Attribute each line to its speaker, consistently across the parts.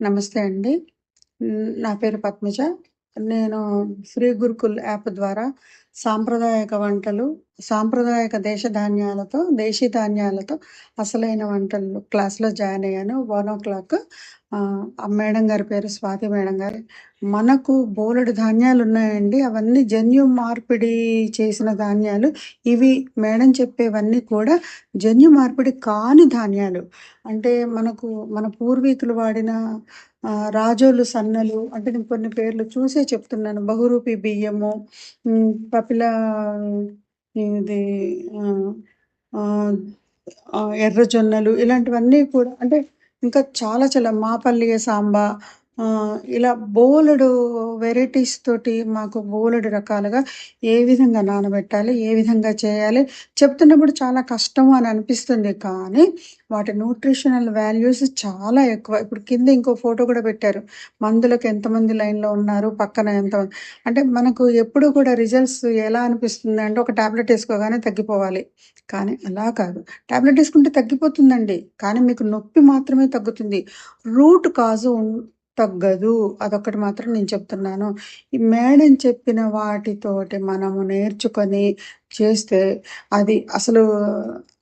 Speaker 1: నమస్తే అండి. నా పేరు పద్మజ. నేను శ్రీ గురుకుల్ యాప్ ద్వారా సాంప్రదాయక వంటలు, సాంప్రదాయక దేశీ ధాన్యాలతో అసలైన వంటలు క్లాస్‌లో జాయిన్ అయ్యాను. 1:00 ఆ మేడం గారి పేరు స్వాతి మేడం గారు. మనకు బోలెడు ధాన్యాలున్నాయండి. అవన్నీ జన్యు మార్పిడి చేసిన ధాన్యాలు. ఇవి మేడం చెప్పేవన్నీ కూడా జన్యు మార్పిడి కాని ధాన్యాలు. అంటే మన పూర్వీకులు వాడిన రాజోలు సన్నలు అంటే నేను కొన్ని పేర్లు చూసే చెప్తున్నాను. బహురూపి బియ్యము, పపిల ఇది ఆహ్, ఆహ్, ఎర్ర జొన్నలు ఇలాంటివన్నీ కూడా అంటే ఇంకా చాలా చాలా మాపల్లియ సాంబా ఇలా బోలెడు వెరైటీస్ తోటి మాకు బోలెడు రకాలుగా ఏ విధంగా నానబెట్టాలి, ఏ విధంగా చేయాలి చెప్తున్నప్పుడు చాలా కష్టం అని అనిపిస్తుంది. కానీ వాటి న్యూట్రిషనల్ వాల్యూస్ చాలా ఎక్కువ. ఇప్పుడు కింద ఇంకో ఫోటో కూడా పెట్టారు. మందులకు ఎంతమంది లైన్‌లో ఉన్నారు, పక్కన అంటే మనకు ఎప్పుడు కూడా రిజల్ట్స్ ఎలా అనిపిస్తుందంటే ఒక టాబ్లెట్ ఏసుకోగానే తగ్గిపోవాలి. కానీ అలా కాదు. టాబ్లెట్ ఏసుకుంటే తగ్గిపోతుందండి. కానీ మీకు నొప్పి మాత్రమే తగ్గుతుంది. రూట్ కాజ్ తగ్గదు. అదొక్కటి మాత్రం నేను చెప్తున్నాను. ఈ మేడం చెప్పిన వాటితోటి మనము నేర్చుకొని చేస్తే అది అసలు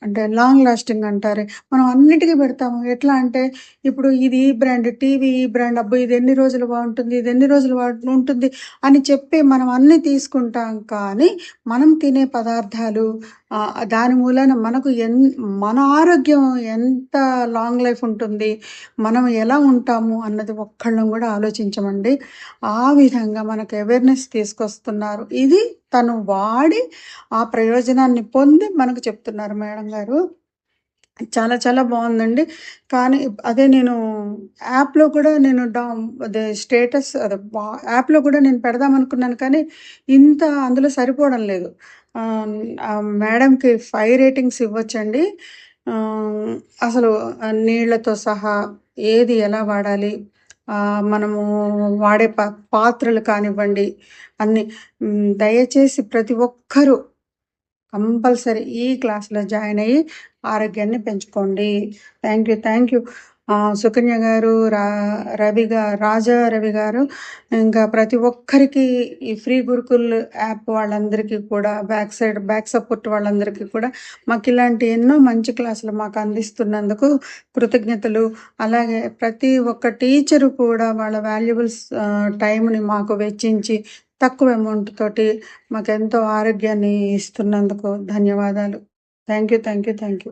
Speaker 1: అంటే లాంగ్ లాస్టింగ్ అంటారే. మనం అన్నిటికి పెడతాము. ఎట్లా అంటే ఇప్పుడు ఇది ఈ బ్రాండ్, టీవీ ఈ బ్రాండ్ అబ్బో! ఇది ఎన్ని రోజులు బావుంటుంది, ఇది ఎన్ని రోజులు ఉంటుంది అని చెప్పి మనం అన్నీ తీసుకుంటాం. కానీ మనం తినే పదార్థాలు దాని మూలాన మన ఆరోగ్యం ఎంత లాంగ్ లైఫ్ ఉంటుంది, మనం ఎలా ఉంటాము అన్నది ఒక్కళ్ళం కూడా ఆలోచించమండి. ఆ విధంగా మనకు అవేర్‌నెస్ తీసుకొస్తున్నారు. ఇది తను వాడి ఆ ప్రయోజనాన్ని పొంది మనకు చెప్తున్నారు మేడం గారు. చాలా చాలా బావుందండి. కానీ అదే నేను యాప్‌లో కూడా నేను అదే స్టేటస్ అదే యాప్‌లో కూడా నేను పెడదామనుకున్నాను కానీ ఇంత అందులో సరిపోవడం లేదు. మేడంకి 5 రేటింగ్స్ ఇవ్వొచ్చండి. ఆహ్, అసలు నీళ్ళతో సహా ఏది ఎలా వాడాలి, మనము వాడే పాత్రలు కానివ్వండి అన్నీ. దయచేసి ప్రతి ఒక్కరూ కంపల్సరీ ఈ క్లాస్‌లో జాయిన్ అయ్యి ఆరోగ్యాన్ని పెంచుకోండి. Thank you. Thank you. Sukanya గారు, రాజా రవి గారు ఇంకా ప్రతి ఒక్కరికి ఈ ఫ్రీ గురుకుల్ యాప్ వాళ్ళందరికీ కూడా బ్యాక్ సపోర్ట్ వాళ్ళందరికీ కూడా మాకిలాంటి ఎన్నో మంచి క్లాసులు మాకు అందిస్తున్నందుకు కృతజ్ఞతలు. అలాగే ప్రతి ఒక్క టీచరు కూడా వాళ్ళ వాల్యుబుల్స్ టైంని మాకు వెచ్చించి తక్కువ అమౌంట్ తోటి మాకెంతో ఆరోగ్యాన్ని ఇస్తున్నందుకు ధన్యవాదాలు. Thank you. Thank you. Thank you.